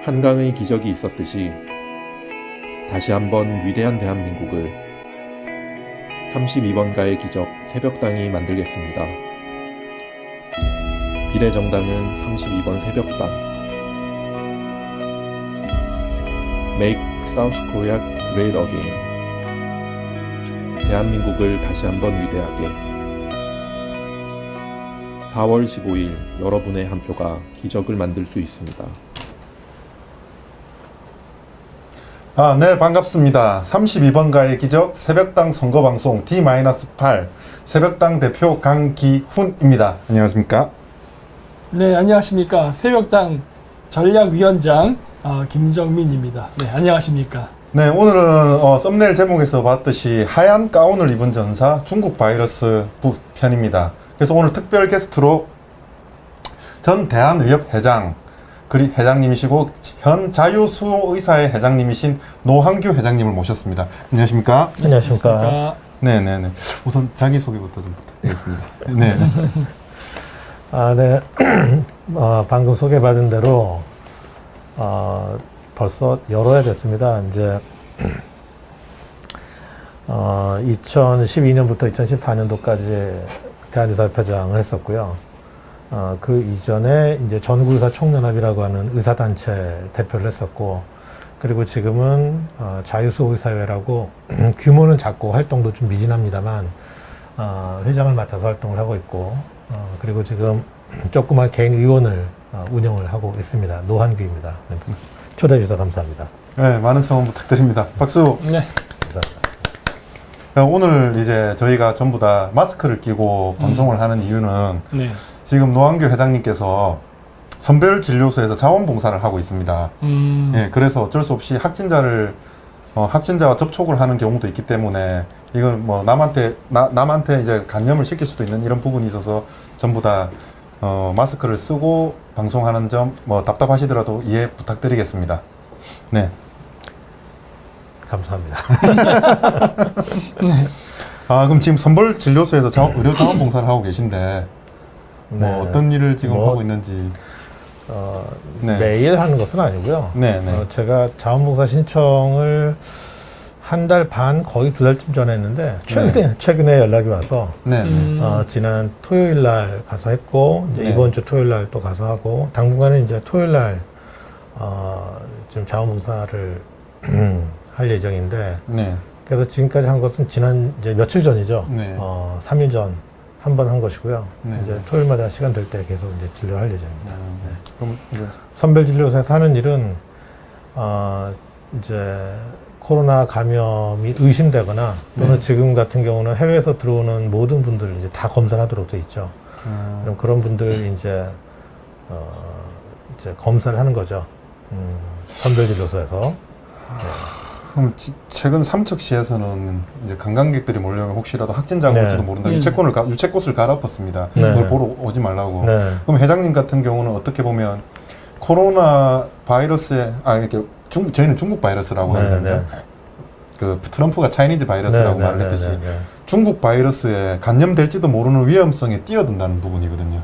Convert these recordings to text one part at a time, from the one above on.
한강의 기적이 있었듯이 다시 한번 위대한 대한민국을 32번가의 기적 새벽당이 만들겠습니다. 비례정당은 32번 새벽당. Make South Korea Great Again. 대한민국을 다시 한번 위대하게. 4월 15일 여러분의 한 표가 기적을 만들 수 있습니다. 네, 반갑습니다. 32번가의 기적 새벽당 선거방송 D-8 새벽당 대표 강기훈입니다. 안녕하십니까? 네, 안녕하십니까. 새벽당 전략위원장 김정민입니다. 네, 안녕하십니까. 네, 오늘은 썸네일 제목에서 봤듯이 하얀 가운을 입은 전사 중국 바이러스 편입니다. 그래서 오늘 특별 게스트로 전 대한의협 회장, 회장님이시고 현 자유수의사회 회장님이신 노한규 회장님을 모셨습니다. 안녕하십니까? 안녕하십니까? 네네네. 우선 자기소개부터 좀 부탁드리겠습니다. 네. 네. 방금 소개받은 대로, 벌써 여러 해 됐습니다. 이제, 2012년부터 2014년도까지 대한의사협회장을 했었고요. 그 이전에 이제 전국의사 총연합이라고 하는 의사단체 대표를 했었고, 그리고 지금은 자유수의사회라고 규모는 작고 활동도 좀 미진합니다만, 회장을 맡아서 활동을 하고 있고, 그리고 지금 조그만 개인 의원을 운영을 하고 있습니다. 노한규입니다. 초대해 주셔서 감사합니다. 네, 많은 성원 부탁드립니다. 박수. 네. 감사합니다. 오늘 이제 저희가 전부 다 마스크를 끼고 방송을 하는 이유는 네. 지금 노한규 회장님께서 선별진료소에서 자원봉사를 하고 있습니다. 예, 그래서 어쩔 수 없이 확진자와 접촉을 하는 경우도 있기 때문에 이건 뭐 남한테 이제 감염을 시킬 수도 있는 이런 부분이 있어서 전부 다 마스크를 쓰고 방송하는 점 뭐 답답하시더라도 이해 부탁드리겠습니다. 네. 감사합니다. 그럼 지금 선별진료소에서 의료 자원봉사를 하고 계신데 뭐 어떤 일을 지금 하고 있는지. 네. 매일 하는 것은 아니고요. 네, 네. 제가 자원봉사 신청을 한 달 반, 거의 2달쯤 전에 했는데, 최근에 연락이 와서, 네, 네. 지난 토요일 날 가서 했고, 이제 네. 이번 주 토요일 날 또 가서 하고, 당분간은 이제 토요일 날, 지금 자원봉사를 할 예정인데, 네. 그래서 지금까지 한 것은 지난 이제 며칠 전이죠. 네. 3일 전 한 번 한 것이고요. 네. 이제 토요일마다 시간 될 때 계속 이제 진료를 할 예정입니다. 그럼 이제 선별진료소에서 하는 일은, 이제 코로나 감염이 의심되거나 또는 지금 같은 경우는 해외에서 들어오는 모든 분들을 이제 다 검사를 하도록 돼 있죠. 그럼 그런 분들 이제 검사를 하는 거죠. 선별진료소에서. 그럼 최근 삼척시에서는 이제 관광객들이 몰려오면 혹시라도 확진자가 네. 올지도 모른다. 유채꽃을 갈아엎었습니다. 네. 그걸 보러 오지 말라고. 네. 그럼 회장님 같은 경우는 어떻게 보면 코로나 바이러스에 이렇게 저희는 중국 바이러스라고 하거든요. 그 트럼프가 차이니즈 바이러스라고 말을 했듯이 중국 바이러스에 감염될지도 모르는 위험성에 뛰어든다는 부분이거든요.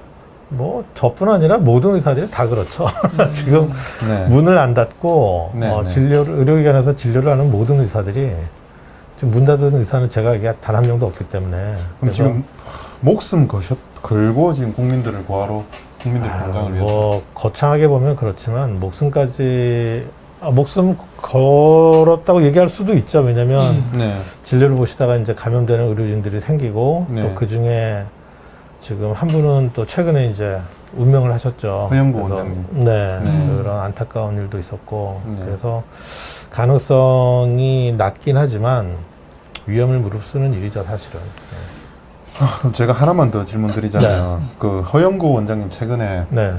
뭐 저뿐 아니라 모든 의사들이 다 그렇죠. 지금 네. 문을 안 닫고 네, 네. 의료기관에서 진료를 하는 모든 의사들이 지금 문 닫은 의사는 제가 알기에 단 한 명도 없기 때문에. 그럼 지금 목숨 걸고 지금 국민들을 구하러 국민들 건강을 위해서. 뭐 거창하게 보면 그렇지만 목숨 걸었다고 얘기할 수도 있죠. 왜냐면 네. 진료를 보시다가 이제 감염되는 의료진들이 생기고 네. 또 그 중에 지금 한 분은 또 최근에 이제 운명을 하셨죠. 허영구 그래서 원장님. 네, 그런 안타까운 일도 있었고 네. 그래서 가능성이 낮긴 하지만 위험을 무릅쓰는 일이죠, 사실은. 그럼 제가 하나만 더 질문 드리자면 그 허영구 원장님 최근에 네.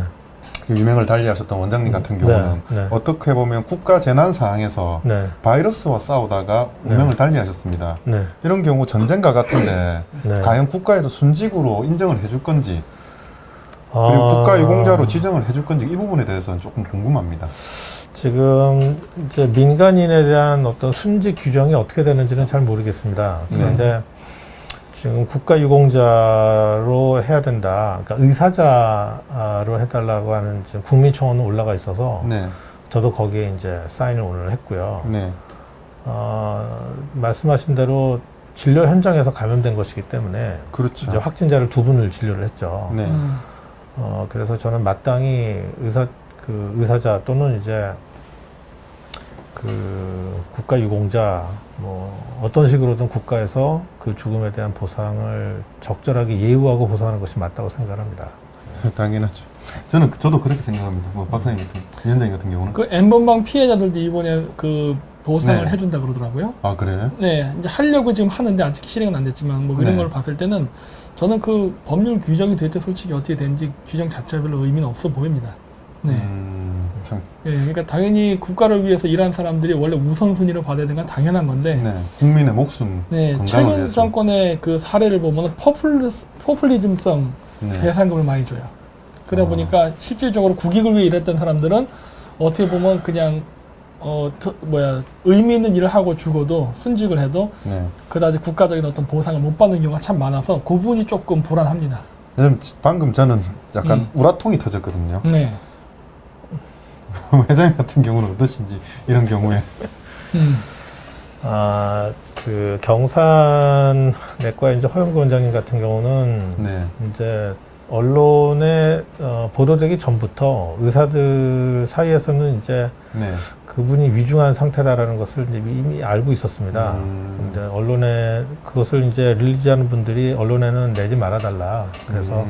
그 유명을 달리하셨던 원장님 같은 경우는 네. 어떻게 보면 국가 재난 상황에서 네. 바이러스와 싸우다가 운명을 달리하셨습니다. 네. 이런 경우 전쟁과 같은데 네. 과연 국가에서 순직으로 인정을 해줄 건지 그리고 국가 유공자로 지정을 해줄 건지 이 부분에 대해서는 조금 궁금합니다. 지금 이제 민간인에 대한 어떤 순직 규정이 어떻게 되는지는 잘 모르겠습니다. 그런데 지금 국가유공자로 해야 된다. 그러니까 의사자로 해달라고 하는 지금 국민청원은 올라가 있어서 네. 저도 거기에 이제 사인을 오늘 했고요. 네. 말씀하신 대로 진료 현장에서 감염된 것이기 때문에 그렇죠. 이제 확진자를 2분을 진료를 했죠. 네. 그래서 저는 마땅히 의사자 또는 이제 그 국가유공자 뭐 어떤 식으로든 국가에서 그 죽음에 대한 보상을 적절하게 예우하고 보상하는 것이 맞다고 생각합니다. 당연하죠. 저도 그렇게 생각합니다. 뭐 박사님 같은 위원장님 같은 경우는 그 N번방 피해자들도 이번에 그 보상을 네. 해준다 그러더라고요. 아 그래요? 네, 이제 하려고 지금 하는데 아직 실행은 안 됐지만 뭐 이런 네. 걸 봤을 때는 저는 그 법률 규정이 될 때 솔직히 어떻게 되는지 규정 자체가 별로 의미는 없어 보입니다. 네. 참. 네, 그러니까 당연히 국가를 위해서 일한 사람들이 원래 우선순위로 받아야 되는 건 당연한 건데, 네. 국민의 목숨 네, 건강을 최근 위해서. 정권의 그 사례를 보면 포퓰리즘성 네. 배상금을 많이 줘요. 그러다 보니까 실질적으로 국익을 위해 일했던 사람들은 어떻게 보면 그냥 의미 있는 일을 하고 죽어도 순직을 해도 네. 그다지 국가적인 어떤 보상을 못 받는 경우가 참 많아서 그 부분이 조금 불안합니다. 왜냐면 방금 저는 약간 우라통이 터졌거든요. 네. 회장님 같은 경우는 어떠신지 이런 경우에 그 경산 내과 이제 허영구 원장님 같은 경우는 네. 이제 언론에 보도되기 전부터 의사들 사이에서는 이제 네. 그분이 위중한 상태다라는 것을 이제 이미 알고 있었습니다. 근데 언론에 그것을 이제 릴리즈하는 분들이 언론에는 내지 말아달라. 그래서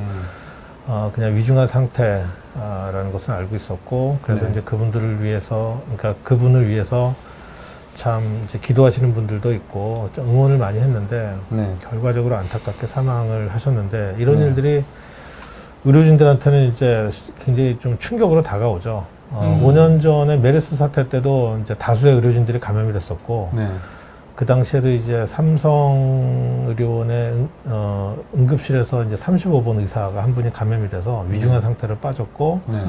그냥 위중한 상태라는 것은 알고 있었고, 그래서 네. 이제 그분들을 위해서, 그러니까 그분을 위해서 참 이제 기도하시는 분들도 있고 좀 응원을 많이 했는데 네. 결과적으로 안타깝게 사망을 하셨는데 이런 네. 일들이 의료진들한테는 이제 굉장히 좀 충격으로 다가오죠. 5년 전에 메르스 사태 때도 이제 다수의 의료진들이 감염이 됐었고, 네. 그 당시에도 이제 삼성의료원의 응급실에서 이제 35번 의사가 한 분이 감염이 돼서 위중한 상태로 빠졌고, 네.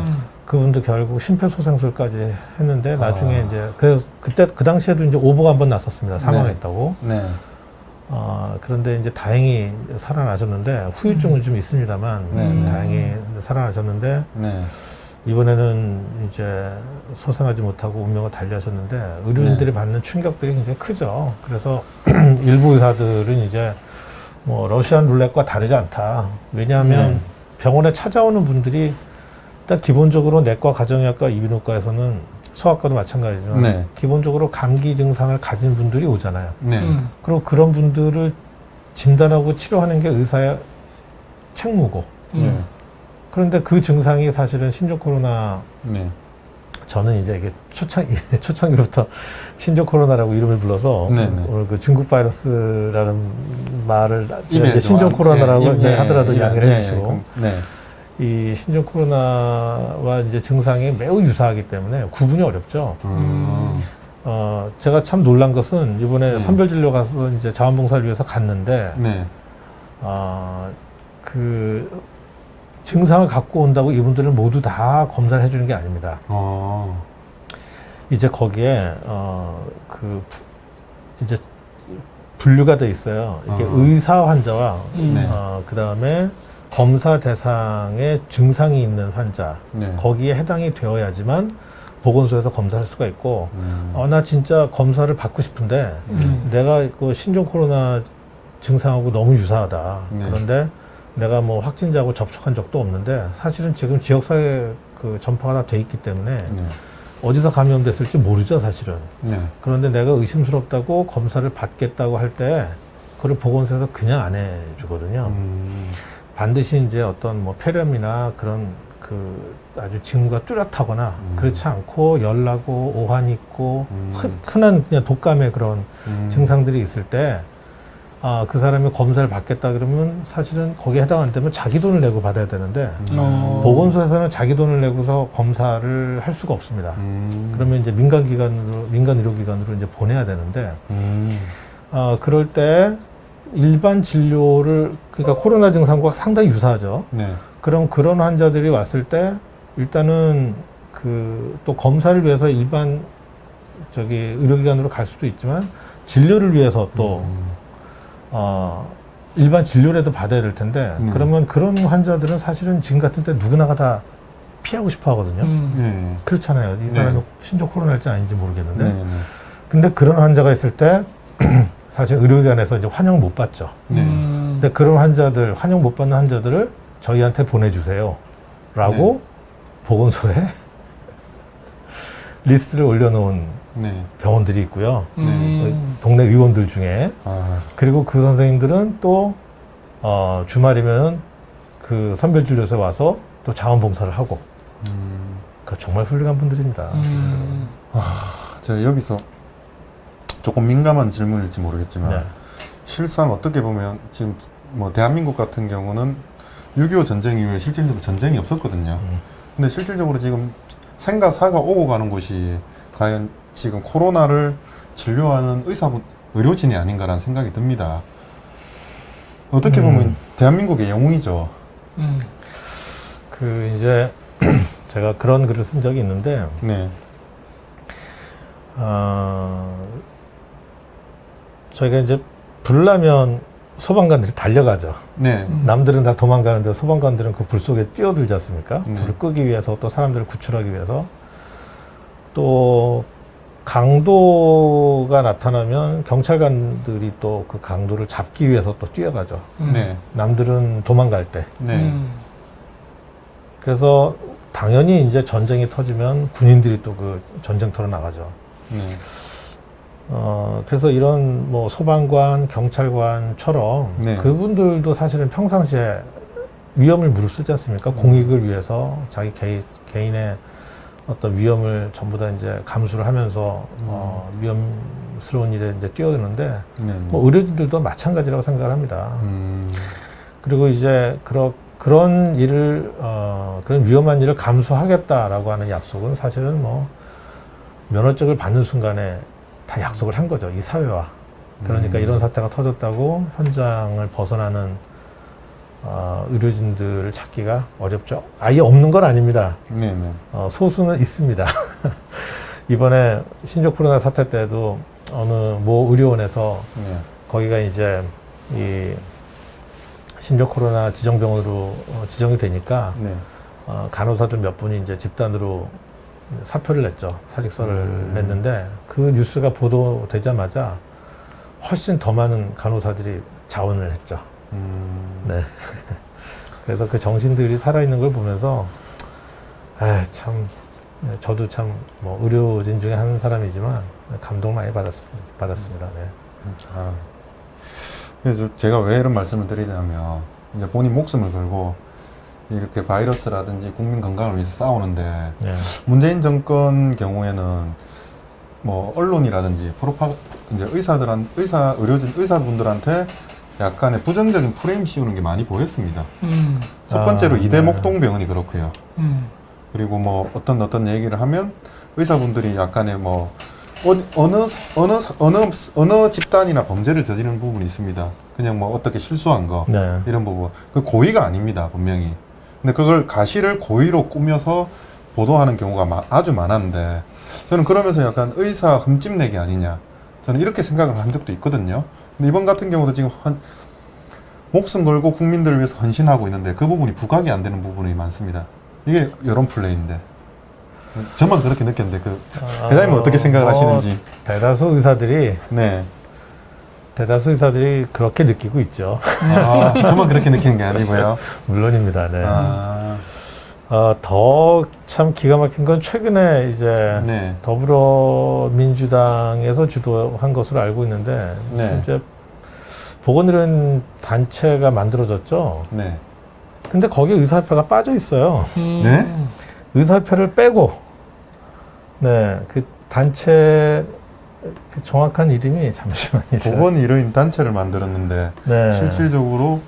그분도 결국 심폐소생술까지 했는데 나중에 이제 그때 그 당시에도 이제 오보가 한번 났었습니다. 사망했다고. 네. 그런데 이제 다행히 살아나셨는데 후유증은 좀 있습니다만 네. 다행히 살아나셨는데 네. 이번에는 이제 소생하지 못하고 운명을 달리하셨는데 의료진들이 받는 충격들이 굉장히 크죠. 그래서 일부 의사들은 이제 뭐 러시안 룰렛과 다르지 않다. 왜냐하면 병원에 찾아오는 분들이 일단 기본적으로 내과, 가정의학과, 이비인후과에서는 소아과도 마찬가지지만 네. 기본적으로 감기 증상을 가진 분들이 오잖아요. 네. 그리고 그런 분들을 진단하고 치료하는 게 의사의 책무고. 네. 그런데 그 증상이 사실은 신종 코로나, 네. 저는 이제 이게 초창기부터 신종 코로나라고 이름을 불러서 네네. 오늘 그 중국 바이러스라는 말을 입에 이제 신종 좀, 코로나라고 네, 하더라도 네, 양해를 네, 해주시고 네. 이 신종 코로나와 이제 증상이 매우 유사하기 때문에 구분이 어렵죠. 제가 참 놀란 것은 이번에 선별진료 가서 이제 자원봉사를 위해서 갔는데, 네. 그 증상을 갖고 온다고 이분들을 모두 다 검사를 해주는 게 아닙니다. 이제 거기에, 이제 분류가 돼 있어요. 이게 의사 환자와, 네. 그 다음에 검사 대상에 증상이 있는 환자, 네. 거기에 해당이 되어야지만 보건소에서 검사할 수가 있고, 나 진짜 검사를 받고 싶은데, 내가 그 신종 코로나 증상하고 너무 유사하다. 네. 그런데 내가 뭐 확진자하고 접촉한 적도 없는데, 사실은 지금 지역사회 그 전파가 다 돼 있기 때문에, 네. 어디서 감염됐을지 모르죠, 사실은. 네. 그런데 내가 의심스럽다고 검사를 받겠다고 할 때, 그걸 보건소에서 그냥 안 해주거든요. 반드시 이제 어떤 뭐 폐렴이나 그런 그 아주 징후가 뚜렷하거나 그렇지 않고 열나고 오한이 있고 흔한 그냥 독감의 그런 증상들이 있을 때 그 사람이 검사를 받겠다 그러면 사실은 거기에 해당 안 되면 자기 돈을 내고 받아야 되는데 보건소에서는 자기 돈을 내고서 검사를 할 수가 없습니다. 그러면 이제 민간 의료기관으로 이제 보내야 되는데 그럴 때 일반 진료를, 그러니까 코로나 증상과 상당히 유사하죠. 네. 그럼 그런 환자들이 왔을 때 일단은 또 검사를 위해서 일반 의료기관으로 갈 수도 있지만 진료를 위해서 또 일반 진료라도 받아야 될 텐데 그러면 그런 환자들은 사실은 지금 같은 때 누구나가 다 피하고 싶어 하거든요. 네. 그렇잖아요. 이 네. 사람이 신종 코로나일지 아닌지 모르겠는데. 네. 네. 근데 그런 환자가 있을 때 사실 의료기관에서 이제 환영 못 받죠. 네. 근데 그런 환자들, 환영 못 받는 환자들을 저희한테 보내주세요. 라고 보건소에 리스트를 올려놓은 네. 병원들이 있고요. 음. 동네 의원들 중에. 아, 그리고 그 선생님들은 또, 주말이면 그 선별진료소에 와서 또 자원봉사를 하고. 그 정말 훌륭한 분들입니다. 제가 여기서 조금 민감한 질문일지 모르겠지만 네. 실상 어떻게 보면 지금 뭐 대한민국 같은 경우는 6.25 전쟁 이후에 실질적으로 전쟁이 없었거든요. 근데 실질적으로 지금 생과 사가 오고 가는 곳이 과연 지금 코로나를 진료하는 의료진이 아닌가라는 생각이 듭니다. 어떻게 보면 대한민국의 영웅이죠. 그 이제 제가 그런 글을 쓴 적이 있는데, 네. 저희가 이제 불 나면 소방관들이 달려가죠. 네. 남들은 다 도망가는데 소방관들은 그 불 속에 뛰어들지 않습니까? 네. 불을 끄기 위해서, 또 사람들을 구출하기 위해서. 또 강도가 나타나면 경찰관들이 또 그 강도를 잡기 위해서 또 뛰어가죠. 네. 남들은 도망갈 때. 네. 그래서 당연히 이제 전쟁이 터지면 군인들이 또 그 전쟁터로 나가죠. 네. 그래서 이런 뭐 소방관, 경찰관처럼 네. 그분들도 사실은 평상시에 위험을 무릅쓰지 않습니까? 공익을 위해서 자기 개인의 어떤 위험을 전부 다 이제 감수를 하면서 위험스러운 일에 이제 뛰어드는데 네. 뭐 의료진들도 마찬가지라고 생각을 합니다. 음. 그리고 이제 그런 일을 그런 위험한 일을 감수하겠다라고 하는 약속은 사실은 뭐 면허증을 받는 순간에 다 약속을 한 거죠. 이 사회와. 그러니까 이런 사태가 터졌다고 현장을 벗어나는 의료진들을 찾기가 어렵죠. 아예 없는 건 아닙니다. 네. 네. 소수는 있습니다. 이번에 신종 코로나 사태 때도 어느 모 의료원에서 네. 거기가 이제 이 신종 코로나 지정병원으로 지정이 되니까 네. 간호사들 몇 분이 이제 집단으로 사표를 냈죠. 사직서를 냈는데 그 뉴스가 보도되자마자 훨씬 더 많은 간호사들이 자원을 했죠. 네. 그래서 그 정신들이 살아있는 걸 보면서 참 저도 참 뭐 의료진 중에 한 사람이지만 감동 많이 받았습니다. 네. 그래서 제가 왜 이런 말씀을 드리냐면 이제 본인 목숨을 걸고 이렇게 바이러스라든지 국민 건강을 위해서 싸우는데 네. 문재인 정권 경우에는 뭐 언론이라든지 이제 의사분들한테 약간의 부정적인 프레임 씌우는 게 많이 보였습니다. 첫 번째로 이대목동병원이 그렇고요. 그리고 뭐 어떤 얘기를 하면 의사분들이 약간의 뭐 어느 집단이나 범죄를 저지르는 부분이 있습니다. 그냥 뭐 어떻게 실수한 거 네. 이런 부분 그 고의가 아닙니다 분명히. 근데 그걸 가시를 고의로 꾸며서 보도하는 경우가 아주 많았는데 저는 그러면서 약간 의사 흠집내기 아니냐 저는 이렇게 생각을 한 적도 있거든요. 근데 이번 같은 경우도 지금 목숨 걸고 국민들을 위해서 헌신하고 있는데 그 부분이 부각이 안 되는 부분이 많습니다. 이게 여론 플레이인데 저만 그렇게 느꼈는데 그 회장님은 어떻게 생각을 하시는지. 대다수 의사들이 네. 그렇게 느끼고 있죠. 저만 그렇게 느끼는 게 아니고요. 물론입니다. 네. 아, 더 참 기가 막힌 건 최근에 이제 네. 더불어민주당에서 주도한 것으로 알고 있는데 네. 이제 보건의료인 단체가 만들어졌죠. 네. 근데 거기에 의사협회가 빠져 있어요. 네? 의사협회를 빼고 그 단체 그 정확한 이름이 잠시만요. 보건의료인 단체를 만들었는데 네. 실질적으로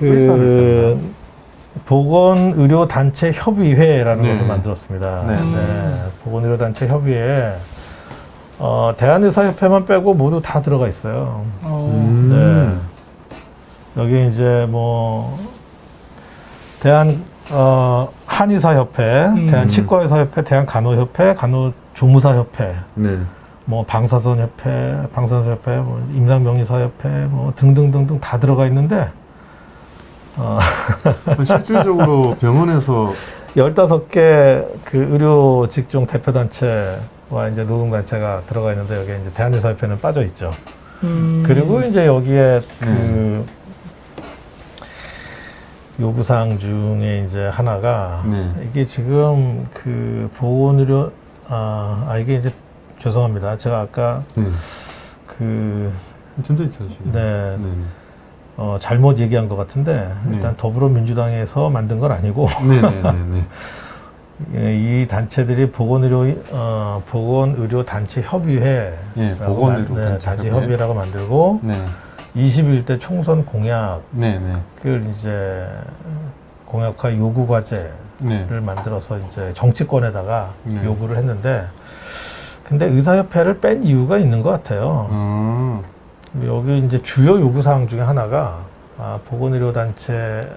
의사를 뺀다. 보건의료단체협의회라는 네. 것을 만들었습니다. 네. 보건의료단체협의회에 대한의사협회만 빼고 모두 다 들어가 있어요. 네. 여기 이제 뭐 한의사협회, 대한치과의사협회, 대한간호협회, 간호조무사협회, 네. 뭐 방사선협회, 뭐 임상병리사협회, 뭐 등등등등 다 들어가 있는데 실질적으로 병원에서 15개 그 의료 직종 대표단체와 이제 노동단체가 들어가 있는데 여기에 이제 대한의사협회는 빠져 있죠. 그리고 이제 여기에 그 요구사항 중에 이제 하나가 네. 이게 지금 그 보건의료 이게 이제 죄송합니다. 제가 아까 그 천천히 찾으시죠. 네. 네네. 잘못 얘기한 것 같은데 일단 네. 더불어민주당에서 만든 건 아니고 네네네네. 이 단체들이 보건의료 단체 협의회 예, 보건의료 단체 협의회. 협의회라고 만들고 네. 21대 총선 공약을 네네. 이제 공약화 요구 과제를 네. 만들어서 이제 정치권에다가 네. 요구를 했는데 근데 의사협회를 뺀 이유가 있는 것 같아요. 여기 이제 주요 요구사항 중에 하나가 보건의료 단체,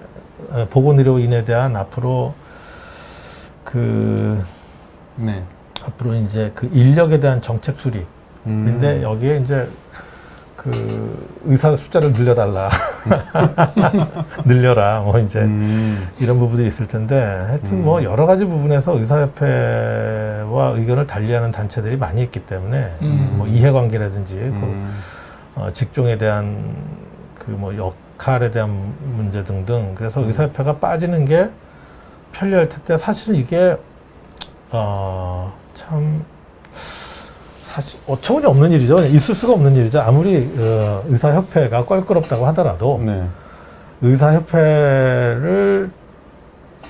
보건의료인에 대한 앞으로 네. 앞으로 이제 그 인력에 대한 정책 수립인데 여기에 이제 그 의사 숫자를 늘려달라. 늘려라. 뭐 이제 이런 부분들이 있을 텐데 하여튼 뭐 여러 가지 부분에서 의사협회와 의견을 달리하는 단체들이 많이 있기 때문에 뭐 이해관계라든지 직종에 대한 그 뭐 역할에 대한 문제 등등 그래서 의사협회가 빠지는 게 편리할 텐데 사실은 이게 참 사실 어처구니 없는 일이죠. 있을 수가 없는 일이죠. 아무리 의사협회가 껄끄럽다고 하더라도 네. 의사협회를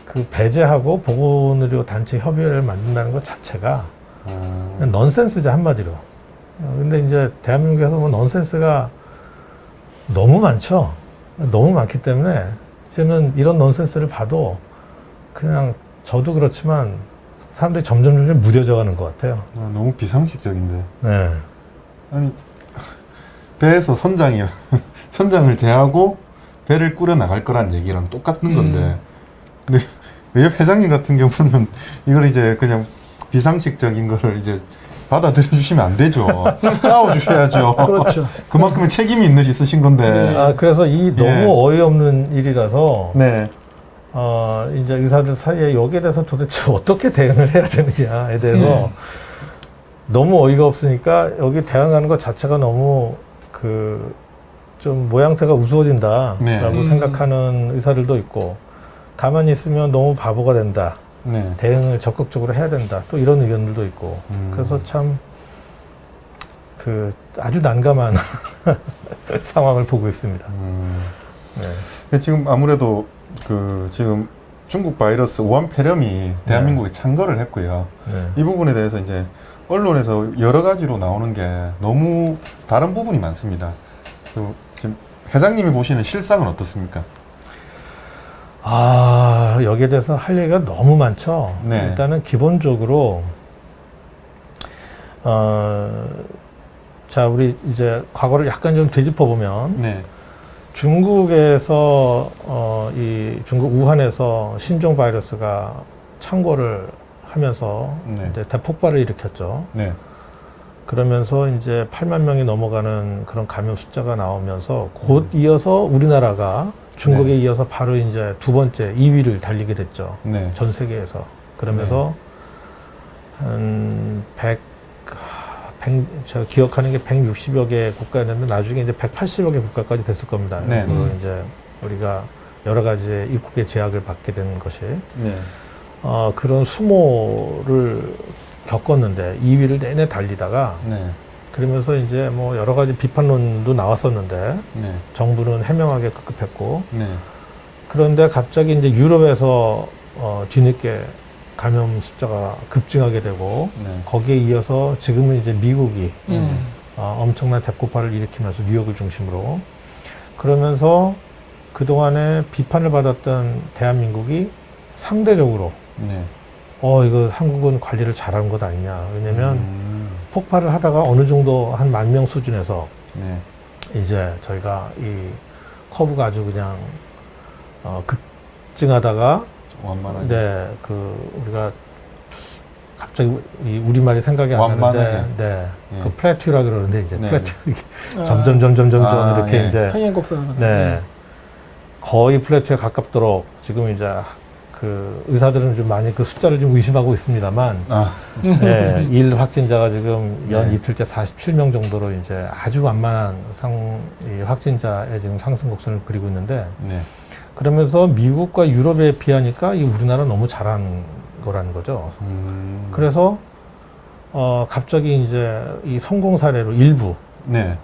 그 배제하고 보건의료 단체 협의회를 만든다는 것 자체가 그냥 넌센스죠, 한마디로. 근데 이제 대한민국에서 뭐 넌센스가 너무 많죠. 너무 많기 때문에 저는 이런 넌센스를 봐도 그냥 저도 그렇지만 사람들이 점점 무뎌져 가는 것 같아요. 너무 비상식적인데. 네. 아니, 배에서 선장을 제하고 배를 꾸려 나갈 거란 얘기랑 똑같은 건데. 근데 왜 회장님 같은 경우는 이걸 이제 그냥 비상식적인 거를 이제 받아들여 주시면 안 되죠. 싸워 주셔야죠. 그렇죠. 그만큼의 책임이 있으신 건데. 그래서 이 너무 예. 어이없는 일이라서 네. 이제 의사들 사이에 여기에 대해서 도대체 어떻게 대응을 해야 되느냐에 대해서 너무 어이가 없으니까 여기 대응하는 것 자체가 너무 좀 모양새가 우스워진다라고 네. 생각하는 의사들도 있고 가만히 있으면 너무 바보가 된다. 네. 대응을 적극적으로 해야 된다. 또 이런 의견들도 있고. 그래서 참 아주 난감한 상황을 보고 있습니다. 네. 지금 아무래도 지금 중국 바이러스 우한 폐렴이 대한민국에 창궐을 했고요. 네. 이 부분에 대해서 이제 언론에서 여러 가지로 나오는 게 너무 다른 부분이 많습니다. 지금 회장님이 보시는 실상은 어떻습니까? 여기에 대해서 할 얘기가 너무 많죠. 네. 일단은 기본적으로, 자, 우리 이제 과거를 약간 좀 되짚어 보면, 네. 중국에서, 이 중국 우한에서 신종 바이러스가 창궐을 하면서 네. 이제 대폭발을 일으켰죠. 네. 그러면서 이제 8만 명이 넘어가는 그런 감염 숫자가 나오면서 곧 이어서 우리나라가 중국에 이어서 바로 이제 두 번째 2위를 달리게 됐죠. 네. 전 세계에서. 그러면서 한 제가 기억하는 게 160여 개 국가였는데 나중에 이제 180여 개 국가까지 됐을 겁니다. 네. 이제 우리가 여러 가지 입국의 제약을 받게 된 것이. 네. 그런 수모를 겪었는데 2위를 내내 달리다가 네. 그러면서 이제 뭐 여러 가지 비판론도 나왔었는데 네. 정부는 해명하게 급급했고 네. 그런데 갑자기 이제 유럽에서 뒤늦게 감염 숫자가 급증하게 되고 네. 거기에 이어서 지금은 이제 미국이 엄청난 대폭발을 일으키면서 뉴욕을 중심으로 그러면서 그동안에 비판을 받았던 대한민국이 상대적으로 네. 이거 한국은 관리를 잘하는 것 아니냐. 왜냐면 폭발을 하다가 어느 정도 한 10,000명 수준에서 네. 이제 저희가 이 커브가 아주 그냥 급증하다가 완만하게. 네, 우리가 갑자기 이 우리말이 생각이 안 완만하게. 나는데 네. 예. 그 플래튜라 그러는데 이제 네. 플래튜 점점 이렇게 예. 이제 평양곡선. 네. 거의 플래투에 가깝도록 지금 이제 그 의사들은 좀 많이 그 숫자를 좀 의심하고 있습니다만, 아, 네, 일 확진자가 지금 연 네. 이틀째 47명 정도로 이제 아주 완만한 이 확진자의 지금 상승 곡선을 그리고 있는데, 네. 그러면서 미국과 유럽에 비하니까 이 우리나라 너무 잘한 거라는 거죠. 그래서 갑자기 이제 이 성공 사례로 일부 네.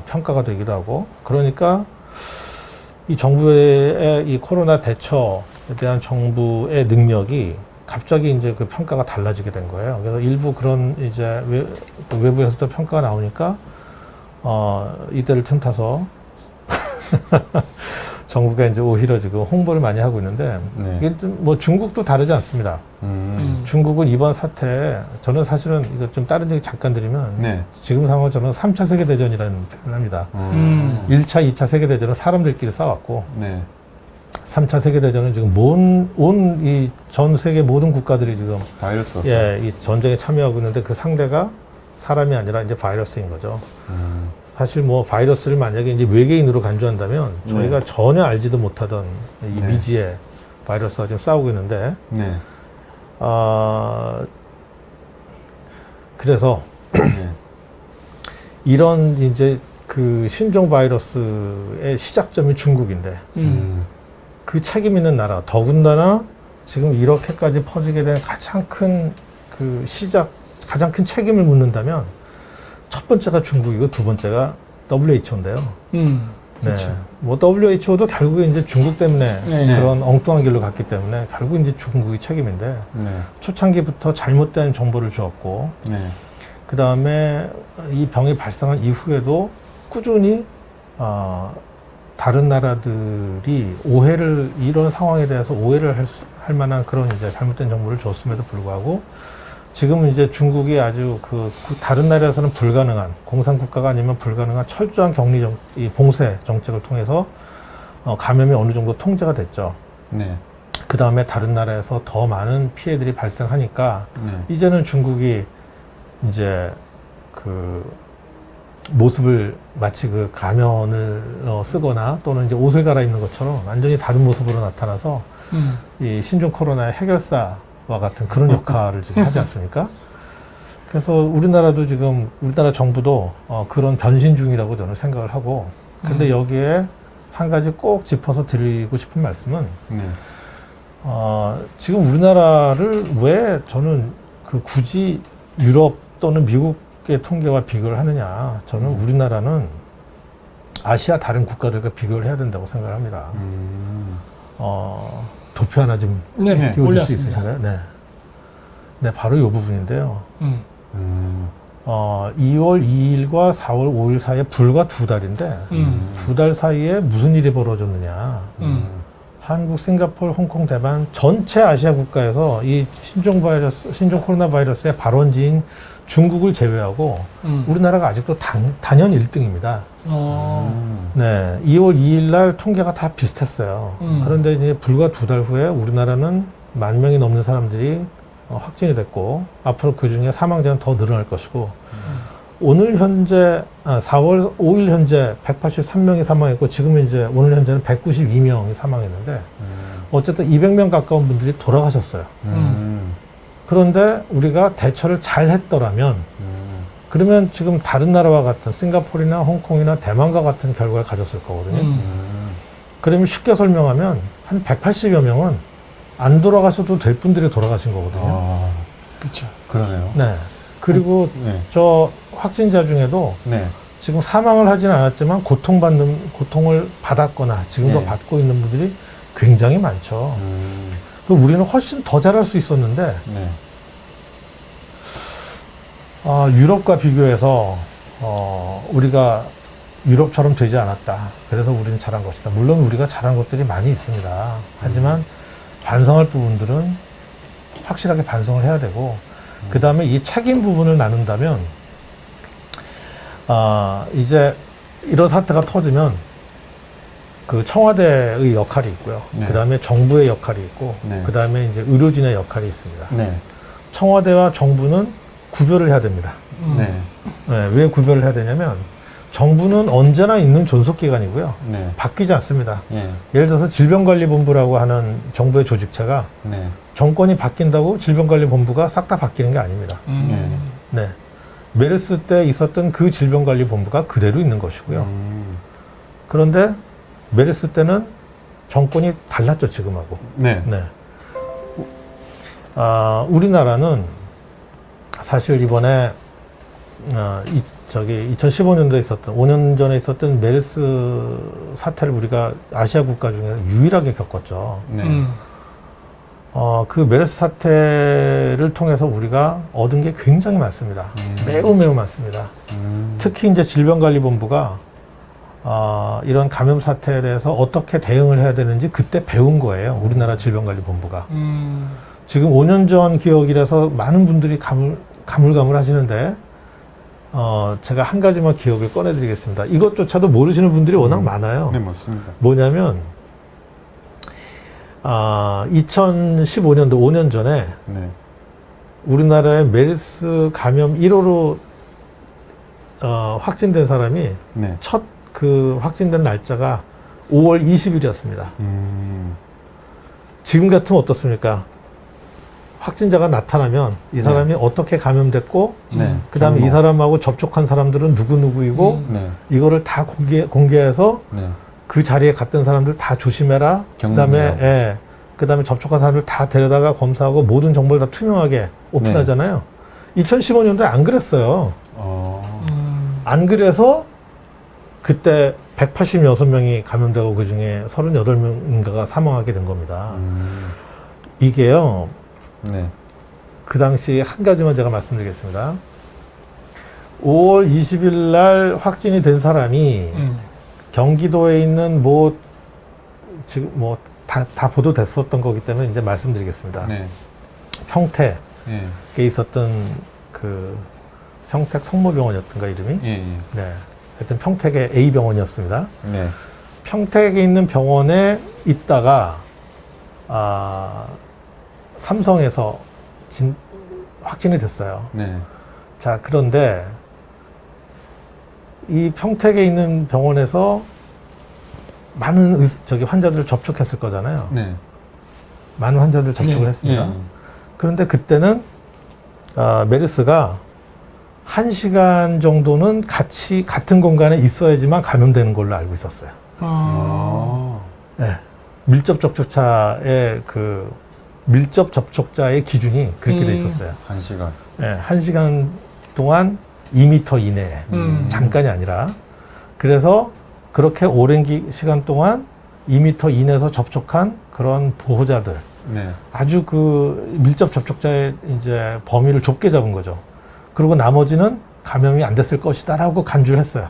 평가가 되기도 하고, 그러니까 이 정부의 이 코로나 대처에 대한 정부의 능력이 갑자기 이제 그 평가가 달라지게 된 거예요. 그래서 일부 그런 이제 그 외부에서도 평가가 나오니까 이때를 틈타서 정부가 이제 오히려 지금 홍보를 많이 하고 있는데, 네. 이게 뭐 중국도 다르지 않습니다. 중국은 이번 사태에 저는 사실은 이거 좀 다른 얘기 잠깐 드리면, 네. 지금 상황을 저는 3차 세계대전이라는 표현을 합니다. 1차, 2차 세계대전은 사람들끼리 싸웠고, 네. 3차 세계대전은 지금 온 이 전 세계 모든 국가들이 지금 바이러스. 이 전쟁에 참여하고 있는데, 그 상대가 사람이 아니라 이제 바이러스인 거죠. 사실 뭐 바이러스를 만약에 이제 외계인으로 간주한다면 저희가 전혀 알지도 못하던 이 네. 미지의 바이러스가 지금 싸우고 있는데, 네. 그래서 네. 이런 이제 그 신종 바이러스의 시작점이 중국인데, 그 책임 있는 나라, 더군다나 지금 이렇게까지 퍼지게 된 가장 큰 그 가장 큰 책임을 묻는다면, 첫 번째가 중국이고 두 번째가 WHO인데요. 그렇죠. 네. 뭐 WHO도 결국에 이제 중국 때문에 네. 그런 엉뚱한 길로 갔기 때문에 결국 이제 중국이 책임인데, 네. 초창기부터 잘못된 정보를 주었고, 네. 그 다음에 이 병이 발생한 이후에도 꾸준히 다른 나라들이 이런 상황에 대해서 오해를 할 만한 그런 이제 잘못된 정보를 줬음에도 불구하고, 지금은 이제 중국이 아주 그 다른 나라에서는 불가능한, 공산국가가 아니면 불가능한 철저한 이 봉쇄 정책을 통해서 감염이 어느 정도 통제가 됐죠. 네. 그 다음에 다른 나라에서 더 많은 피해들이 발생하니까, 네. 이제는 중국이 이제 그 모습을 마치 그 가면을 쓰거나 또는 이제 옷을 갈아입는 것처럼 완전히 다른 모습으로 나타나서 이 신종 코로나의 해결사와 같은 그런 역할을 지금 하지 않습니까? 그래서 우리나라 정부도 그런 변신 중이라고 저는 생각을 하고, 근데 여기에 한 가지 꼭 짚어서 드리고 싶은 말씀은, 네. 지금 우리나라를 왜 저는 굳이 유럽 또는 미국의 통계와 비교를 하느냐. 저는 우리나라는 아시아 다른 국가들과 비교를 해야 된다고 생각을 합니다. 도표 하나 좀 네, 네. 띄워줄 수 올렸습니다. 있으신가요? 네. 네, 바로 이 부분인데요. 2월 2일과 4월 5일 사이에 불과 2달인데, 2달 사이에 무슨 일이 벌어졌느냐. 한국, 싱가포르, 홍콩, 대만 전체 아시아 국가에서 이 신종 코로나 바이러스의 발원지인 중국을 제외하고 우리나라가 아직도 단연 1등입니다. 네, 2월 2일 날 통계가 다 비슷했어요. 그런데 이제 불과 2달 후에 우리나라는 10,000명이 넘는 사람들이 확진이 됐고, 앞으로 그 중에 사망자는 더 늘어날 것이고, 오늘 현재 4월 5일 현재 183명이 사망했고, 지금 이제 오늘 현재는 192명이 사망했는데, 어쨌든 200명 가까운 분들이 돌아가셨어요. 그런데 우리가 대처를 잘 했더라면, 그러면 지금 다른 나라와 같은 싱가포르나 홍콩이나 대만과 같은 결과를 가졌을 거거든요. 그러면 쉽게 설명하면 한 180여 명은 안 돌아가셔도 될 분들이 돌아가신 거거든요. 그렇죠. 그러네요. 네. 그리고 네. 저 확진자 중에도 네. 지금 사망을 하지는 않았지만 고통을 받았거나 지금도 네. 받고 있는 분들이 굉장히 많죠. 그럼 우리는 훨씬 더 잘할 수 있었는데, 네. 유럽과 비교해서 우리가 유럽처럼 되지 않았다. 그래서 우리는 잘한 것이다. 물론 우리가 잘한 것들이 많이 있습니다. 하지만 반성할 부분들은 확실하게 반성을 해야 되고, 그 다음에 이 책임 부분을 나눈다면, 이제 이런 사태가 터지면 그 청와대의 역할이 있고요. 네. 그 다음에 정부의 역할이 있고, 네. 그 다음에 이제 의료진의 역할이 있습니다. 네. 청와대와 정부는 구별을 해야 됩니다. 네. 네, 왜 구별을 해야 되냐면, 정부는 언제나 있는 존속기관이고요. 네. 바뀌지 않습니다. 예. 예를 들어서 질병관리본부라고 하는 정부의 조직체가 네. 정권이 바뀐다고 질병관리본부가 싹 다 바뀌는 게 아닙니다. 네. 메르스 때 있었던 그 질병관리본부가 그대로 있는 것이고요. 그런데 메르스 때는 정권이 달랐죠, 지금하고. 네. 네. 우리나라는 사실 이번에 2015년도에 있었던 5년 전에 있었던 메르스 사태를 우리가 아시아 국가 중에 유일하게 겪었죠. 네. 그 메르스 사태를 통해서 우리가 얻은 게 굉장히 많습니다. 매우 많습니다. 특히 이제 질병관리본부가 이런 감염 사태에 대해서 어떻게 대응을 해야 되는지 그때 배운 거예요. 우리나라 질병관리본부가. 지금 5년 전 기억이라서 많은 분들이 가물가물 하시는데, 제가 한 가지만 기억을 꺼내드리겠습니다. 이것조차도 모르시는 분들이 워낙 많아요. 네, 맞습니다. 뭐냐면, 2015년도 5년 전에 네. 우리나라에 메르스 감염 1호로 확진된 사람이 네. 첫 그 확진된 날짜가 5월 20일이었습니다. 지금 같으면 어떻습니까? 확진자가 나타나면 이 사람이 어떻게 감염됐고, 네. 그 다음에 경로. 이 사람하고 접촉한 사람들은 누구누구이고, 네. 이거를 다 공개해서 네. 그 자리에 갔던 사람들 다 조심해라. 그 다음에, 그 다음에 접촉한 사람들 다 데려다가 검사하고 모든 정보를 다 투명하게 오픈하잖아요. 2015년도에 안 그랬어요. 안 그래서 그때 186명이 감염되고 그 중에 38명인가가 사망하게 된 겁니다. 이게요, 네. 그 당시 한 가지만 제가 말씀드리겠습니다. 5월 20일 날 확진이 된 사람이 경기도에 있는 지금 다 보도됐었던 거기 때문에 이제 말씀드리겠습니다. 네. 평택에 예. 있었던 그 평택 성모병원이었던가 이름이? 예. 예. 네. 하여튼 평택의 A병원이었습니다. 네. 평택에 있는 병원에 있다가 삼성에서 확진이 됐어요. 네. 자, 그런데 이 평택에 있는 병원에서 많은 환자들을 접촉했을 거잖아요. 네. 많은 환자들을 접촉을 네. 했습니다. 예. 그런데 그때는 메르스가 1시간 정도는 같은 공간에 있어야지만 감염되는 걸로 알고 있었어요. 네. 밀접 접촉자의 기준이 그렇게 돼 있었어요. 1시간. 네, 1시간 동안 2m 이내에. 잠깐이 아니라. 그래서 그렇게 오랜 시간 동안 2m 이내에서 접촉한 그런 보호자들. 네. 아주 그 밀접 접촉자의 이제 범위를 좁게 잡은 거죠. 그리고 나머지는 감염이 안 됐을 것이다라고 간주를 했어요.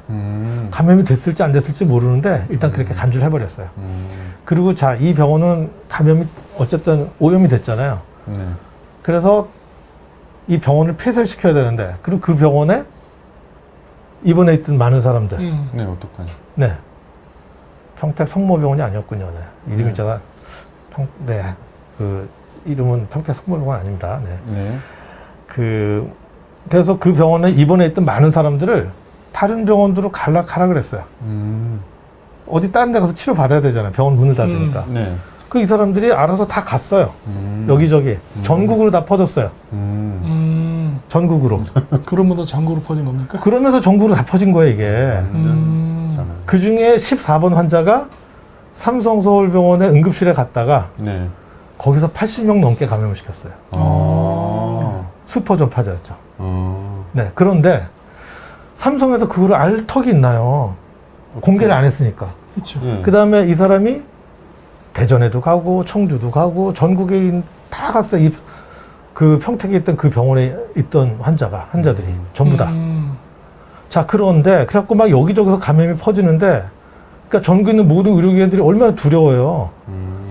감염이 됐을지 안 됐을지 모르는데 일단 그렇게 간주를 해버렸어요. 그리고 자, 이 병원은 감염이 어쨌든 오염이 됐잖아요. 네. 그래서 이 병원을 폐쇄를 시켜야 되는데, 그리고 그 병원에 입원해 있던 많은 사람들. 네, 어떡하냐. 네. 평택 성모병원이 아니었군요. 네. 이름이 네. 제가 그 이름은 평택 성모병원 아닙니다. 네. 네. 그래서 그 병원에 입원해 있던 많은 사람들을 다른 병원으로 가라 그랬어요. 어디 다른 데 가서 치료 받아야 되잖아요. 병원 문을 닫으니까. 네. 이 사람들이 알아서 다 갔어요. 여기저기. 전국으로 다 퍼졌어요. 전국으로. 그러면서 전국으로 퍼진 겁니까? 그러면서 전국으로 다 퍼진 거예요, 이게. 그 중에 14번 환자가 삼성서울병원의 응급실에 갔다가 네. 거기서 80명 넘게 감염을 시켰어요. 슈퍼 전파자였죠. 네. 그런데 삼성에서 그거를 알 턱이 있나요? 공개를 안 했으니까. 그렇죠. 예. 그 다음에 이 사람이 대전에도 가고 청주도 가고 전국에 다 갔어요. 그 평택에 있던 그 병원에 있던 환자들이 전부 다. 자, 그런데 그래갖고 막 여기저기서 감염이 퍼지는데, 그러니까 전국에 있는 모든 의료기관들이 얼마나 두려워요.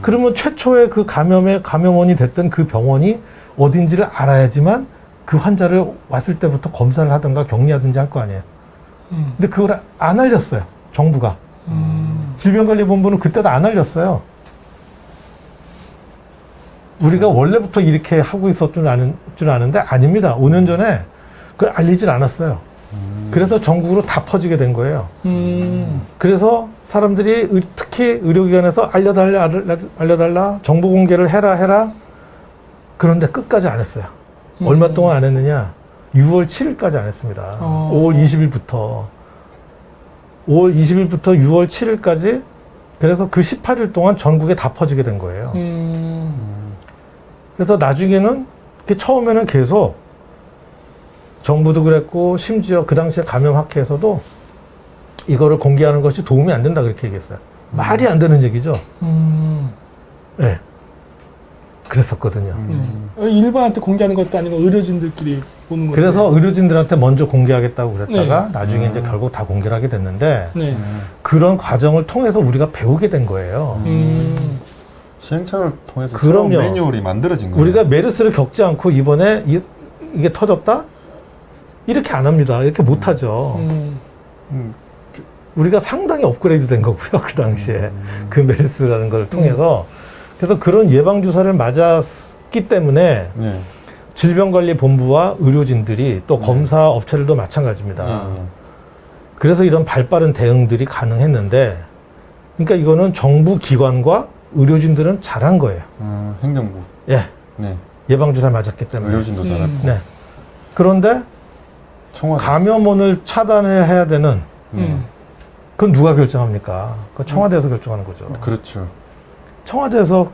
그러면 최초의 그 감염원이 됐던 그 병원이 어딘지를 알아야지만 그 환자를 왔을 때부터 검사를 하든가 격리하든지 할 거 아니에요. 근데 그걸 안 알렸어요, 정부가. 질병관리본부는 그때도 안 알렸어요. 우리가 원래부터 이렇게 하고 있었던 줄 아는데 아닙니다. 5년 전에 그걸 알리질 않았어요. 그래서 전국으로 다 퍼지게 된 거예요. 그래서 사람들이 특히 의료기관에서 알려달라, 정보 공개를 해라. 그런데 끝까지 안 했어요. 얼마 동안 안 했느냐? 6월 7일까지 안 했습니다. 5월 20일부터 6월 7일까지. 그래서 그 18일 동안 전국에 다 퍼지게 된 거예요. 그래서 나중에는 처음에는 계속 정부도 그랬고 심지어 그 당시에 감염학회에서도 이거를 공개하는 것이 도움이 안 된다 그렇게 얘기했어요. 말이 안 되는 얘기죠. 네. 그랬었거든요. 일반한테 공개하는 것도 아니고 의료진들끼리 보는 거예요. 그래서 의료진들한테 먼저 공개하겠다고 그랬다가 나중에 이제 결국 다 공개를 하게 됐는데 네. 그런 과정을 통해서 우리가 배우게 된 거예요. 시행착오를 통해서 그럼요. 새로운 매뉴얼이 만들어진 거예요. 우리가 메르스를 겪지 않고 이번에 이게 터졌다? 이렇게 안 합니다. 이렇게 못 하죠. 우리가 상당히 업그레이드 된 거고요. 그 당시에. 그 메르스라는 걸 통해서. 그래서 그런 예방주사를 맞았기 때문에 네. 질병관리본부와 의료진들이 또 검사 업체들도 마찬가지입니다. 그래서 이런 발빠른 대응들이 가능했는데, 그러니까 이거는 정부 기관과 의료진들은 잘한 거예요. 행정부. 예. 네. 예방주사를 맞았기 때문에. 의료진도 잘했고. 네. 그런데 청와대. 감염원을 차단을 해야 되는, 그건 누가 결정합니까? 그 청와대에서 결정하는 거죠. 그렇죠. 청와대에서,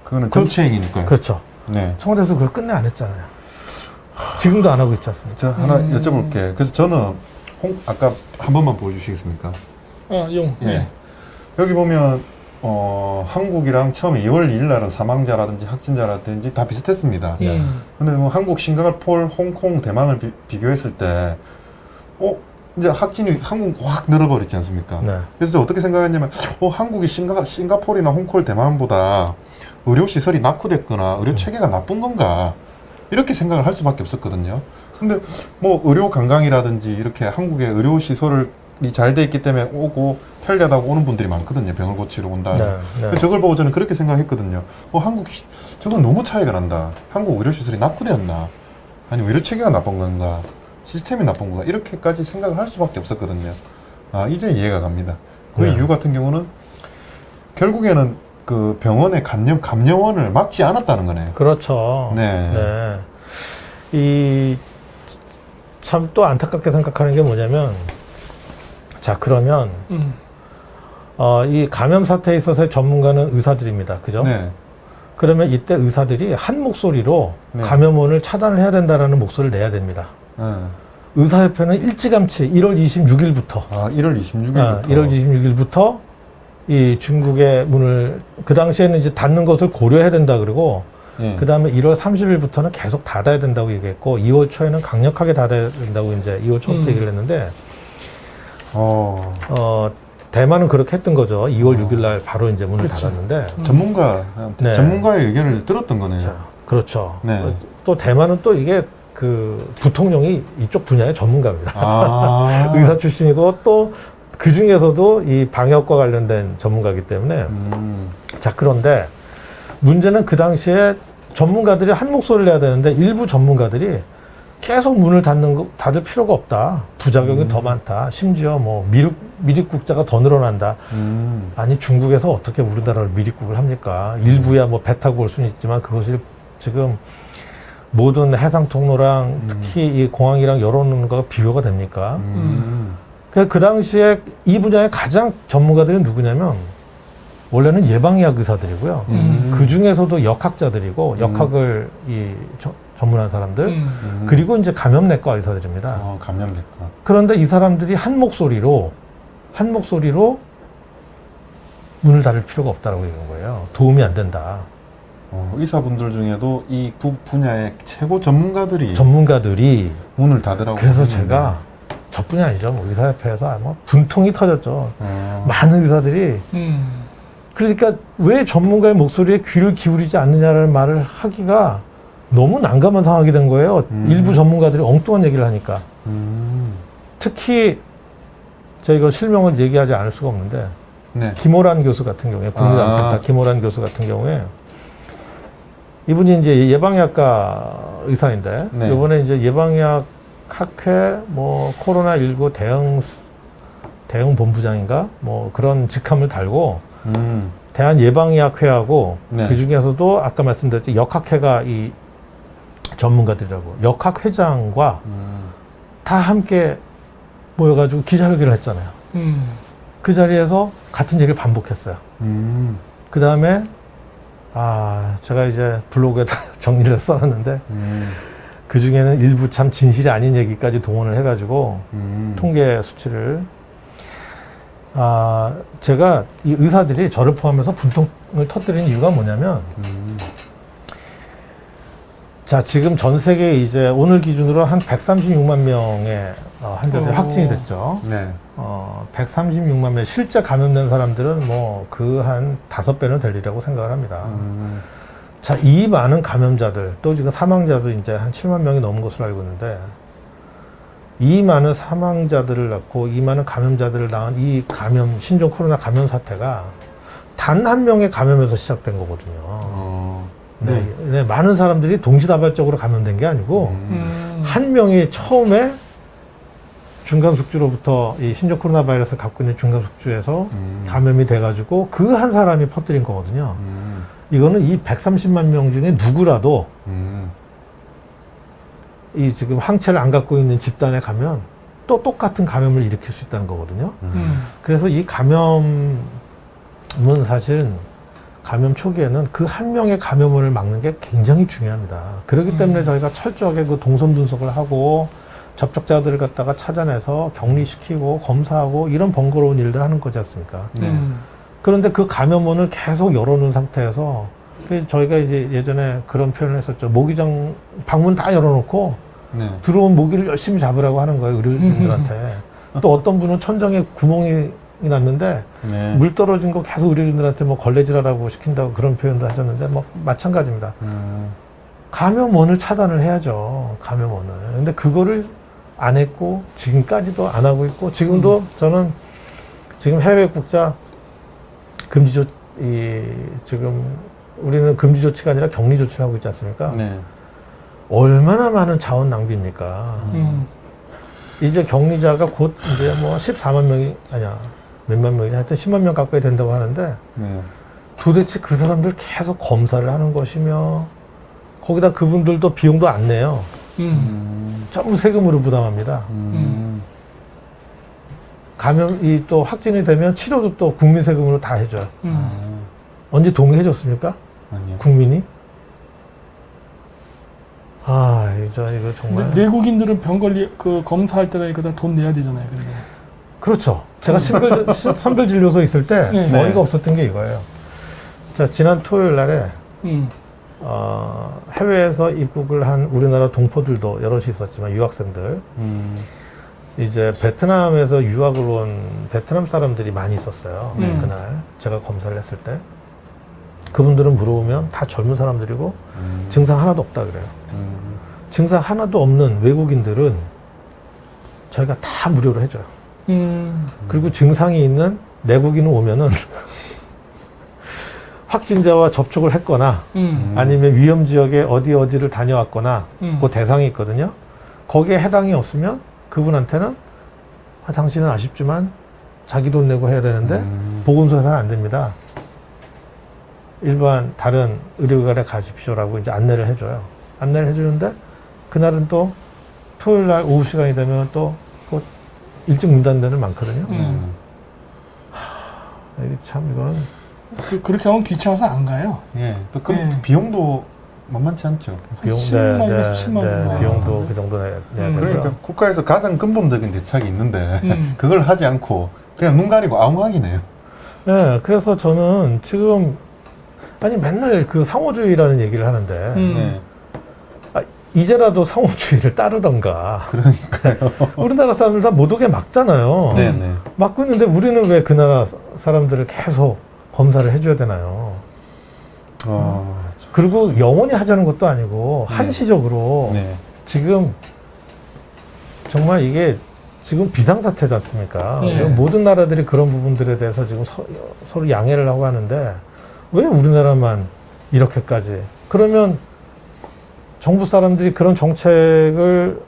그거는 정치행위니까요. 그렇죠. 네. 청와대에서 그걸 끝내 안 했잖아요. 지금도 안 하고 있지 않습니까? 제가 하나 여쭤볼게. 그래서 저는 아까 한 번만 보여주시겠습니까? 네. 여기 보면 한국이랑 처음에 2월 2일 날은 사망자라든지 확진자라든지 다 비슷했습니다. 근데 뭐 한국, 싱가포르, 홍콩, 대만을 비교했을 때 이제 확진이 한국 확 늘어버렸지 않습니까? 네. 그래서 어떻게 생각했냐면 한국이 싱가포르나 홍콩, 대만보다 의료 시설이 낙후됐거나 의료 체계가 나쁜 건가 이렇게 생각을 할 수밖에 없었거든요. 근데 뭐 의료 관광이라든지 이렇게 한국의 의료 시설이 잘 돼 있기 때문에 오고 편리하다고 오는 분들이 많거든요. 병을 고치러 온다. 네. 저걸 보고 저는 그렇게 생각했거든요. 저건 너무 차이가 난다. 한국 의료 시설이 낙후되었나? 아니 의료 체계가 나쁜 건가? 시스템이 나쁜 건가? 이렇게까지 생각을 할 수밖에 없었거든요. 이제 이해가 갑니다. 그 이유 같은 경우는 결국에는 그 병원의 감염원을 막지 않았다는 거네요. 그렇죠. 네. 참 또 안타깝게 생각하는 게 뭐냐면, 자, 그러면, 이 감염 사태에 있어서의 전문가는 의사들입니다. 그죠? 네. 그러면 이때 의사들이 한 목소리로 네. 감염원을 차단을 해야 된다라는 목소리를 내야 됩니다. 의사협회는 일찌감치 1월 26일부터 1월 26일부터 1월 26일부터 이 중국의 문을 그 당시에는 이제 닫는 것을 고려해야 된다 그러고 그 다음에 1월 30일부터는 계속 닫아야 된다고 얘기했고 2월 초에는 강력하게 닫아야 된다고 이제 2월 초부터 얘기를 했는데 대만은 그렇게 했던 거죠. 2월 6일 날 바로 이제 문을 닫았는데 전문가의 의견을 들었던 거네요. 자, 그렇죠. 네. 또 대만은 또 이게 그 부통령이 이쪽 분야의 전문가입니다. 의사 출신이고 또 그 중에서도 이 방역과 관련된 전문가이기 때문에 자, 그런데 문제는 그 당시에 전문가들이 한 목소리를 내야 되는데 일부 전문가들이 계속 문을 닫을 필요가 없다. 부작용이 더 많다. 심지어 뭐 미립국자가 더 늘어난다. 아니 중국에서 어떻게 우리나라를 미립국을 합니까? 일부야 뭐 배 타고 올 수는 있지만 그것이 지금 모든 해상 통로랑 특히 이 공항이랑 열어놓는 거가 비교가 됩니까? 그 당시에 이 분야의 가장 전문가들이 누구냐면 원래는 예방의학 의사들이고요. 그 중에서도 역학자들이고 역학을 전문한 사람들 그리고 이제 감염내과 의사들입니다. 감염내과. 그런데 이 사람들이 한 목소리로 문을 닫을 필요가 없다라고 얘기한 거예요. 도움이 안 된다. 의사분들 중에도 이 분야의 최고 전문가들이 문을 닫으라고. 그래서 제가 저뿐이 아니죠. 뭐 의사협회에서 아마 분통이 터졌죠. 많은 의사들이 그러니까 왜 전문가의 목소리에 귀를 기울이지 않느냐라는 말을 하기가 너무 난감한 상황이 된 거예요. 일부 전문가들이 엉뚱한 얘기를 하니까. 특히 저희가 실명을 얘기하지 않을 수가 없는데 김호란 교수 같은 경우에 국립암센터 김호란 교수 같은 경우에 이분이 이제 예방의학과 의사인데 이번에 이제 예방의학 각회 뭐 코로나19 대응 본부장인가 뭐 그런 직함을 달고 대한예방의학회하고 네. 그 중에서도 아까 말씀드렸죠 역학회가 이 전문가들이라고 역학회장과 다 함께 모여가지고 기자회견을 했잖아요. 그 자리에서 같은 얘기를 반복했어요. 그 다음에 제가 이제 블로그에 정리를 써놨는데 그 중에는 일부 참 진실이 아닌 얘기까지 동원을 해가지고 통계 수치를 제가 이 의사들이 저를 포함해서 분통을 터뜨리는 이유가 뭐냐면 자 지금 전 세계 이제 오늘 기준으로 한 136만 명의 환자들이 확진이 됐죠. 네. 136만 명 실제 감염된 사람들은 뭐 그 한 5배는 되리라고 생각을 합니다. 자, 이 많은 감염자들, 또 지금 사망자도 이제 한 7만 명이 넘은 것으로 알고 있는데, 이 많은 사망자들을 낳고, 이 많은 감염자들을 낳은 이 신종 코로나 감염 사태가 단 한 명의 감염에서 시작된 거거든요. 네, 많은 사람들이 동시다발적으로 감염된 게 아니고, 한 명이 처음에 중간숙주로부터 이 신종 코로나 바이러스를 갖고 있는 중간숙주에서 감염이 돼가지고 그 한 사람이 퍼뜨린 거거든요. 이거는 이 130만 명 중에 누구라도 이 지금 항체를 안 갖고 있는 집단에 가면 또 똑같은 감염을 일으킬 수 있다는 거거든요. 그래서 이 감염은 사실은 감염 초기에는 그 한 명의 감염을 막는 게 굉장히 중요합니다. 그렇기 때문에 저희가 철저하게 그 동선 분석을 하고 접촉자들을 갖다가 찾아내서 격리시키고 검사하고 이런 번거로운 일들 하는 거지 않습니까? 그런데 그 감염원을 계속 열어놓은 상태에서 저희가 이제 예전에 그런 표현을 했었죠. 모기장 방문 다 열어놓고 들어온 모기를 열심히 잡으라고 하는 거예요. 의료진들한테. 또 어떤 분은 천장에 구멍이 났는데 물 떨어진 거 계속 의료진들한테 뭐 걸레질하라고 시킨다고 그런 표현도 하셨는데 뭐 마찬가지입니다. 감염원을 차단을 해야죠. 감염원을. 근데 그거를 안 했고 지금까지도 안 하고 있고 지금도 저는 지금 해외 국자 지금 우리는 금지 조치가 아니라 격리 조치를 하고 있지 않습니까? 얼마나 많은 자원 낭비입니까? 이제 격리자가 곧 이제 뭐 14만 명이 아니야 몇만 명이 하여튼 10만 명 가까이 된다고 하는데 도대체 그 사람들 계속 검사를 하는 것이며 거기다 그분들도 비용도 안 내요. 전부 세금으로 부담합니다. 감염이 또 확진이 되면 치료도 또 국민 세금으로 다 해줘요. 언제 동의해줬습니까? 아니요. 국민이? 이거 정말. 내국인들은 검사할 때다 이거 다 돈 내야 되잖아요. 근데. 그렇죠. 제가 선별진료소 있을 때 어이가 없었던 게 이거예요. 자, 지난 토요일 날에 해외에서 입국을 한 우리나라 동포들도 여럿이 있었지만 유학생들 이제 베트남에서 유학을 온 베트남 사람들이 많이 있었어요. 그날 제가 검사를 했을 때 그분들은 물어보면 다 젊은 사람들이고 증상 하나도 없다 그래요. 증상 하나도 없는 외국인들은 저희가 다 무료로 해줘요. 그리고 증상이 있는 내국인은 오면은 확진자와 접촉을 했거나 아니면 위험 지역에 어디를 다녀왔거나 그 대상이 있거든요. 거기에 해당이 없으면 그분한테는 당신은 아쉽지만 자기 돈 내고 해야 되는데 보건소에서는 안 됩니다. 일반 다른 의료기관에 가십시오라고 이제 안내를 해줘요. 안내를 해주는데 그날은 또 토요일 날 오후 시간이 되면 또 일찍 문 닫는 데는 많거든요. 이게 참 이거는 그렇게 하면 귀찮아서 안 가요. 또 비용도 만만치 않죠. 비용 10만에서 17만 원. 비용도 그 정도 내야 그러니까 국가에서 가장 근본적인 대책이 있는데 그걸 하지 않고 그냥 눈 가리고 앙왕이네요. 네, 그래서 저는 지금 맨날 그 상호주의라는 얘기를 하는데 이제라도 상호주의를 따르던가. 그러니까요. 우리나라 사람들 다 못 오게 막잖아요. 막고 있는데 우리는 왜 그 나라 사람들을 계속 검사를 해줘야 되나요? 그리고 영원히 하자는 것도 아니고 한시적으로 지금 정말 이게 지금 비상사태지 않습니까? 지금 모든 나라들이 그런 부분들에 대해서 지금 서로 양해를 하고 하는데 왜 우리나라만 이렇게까지? 그러면 정부 사람들이 그런 정책을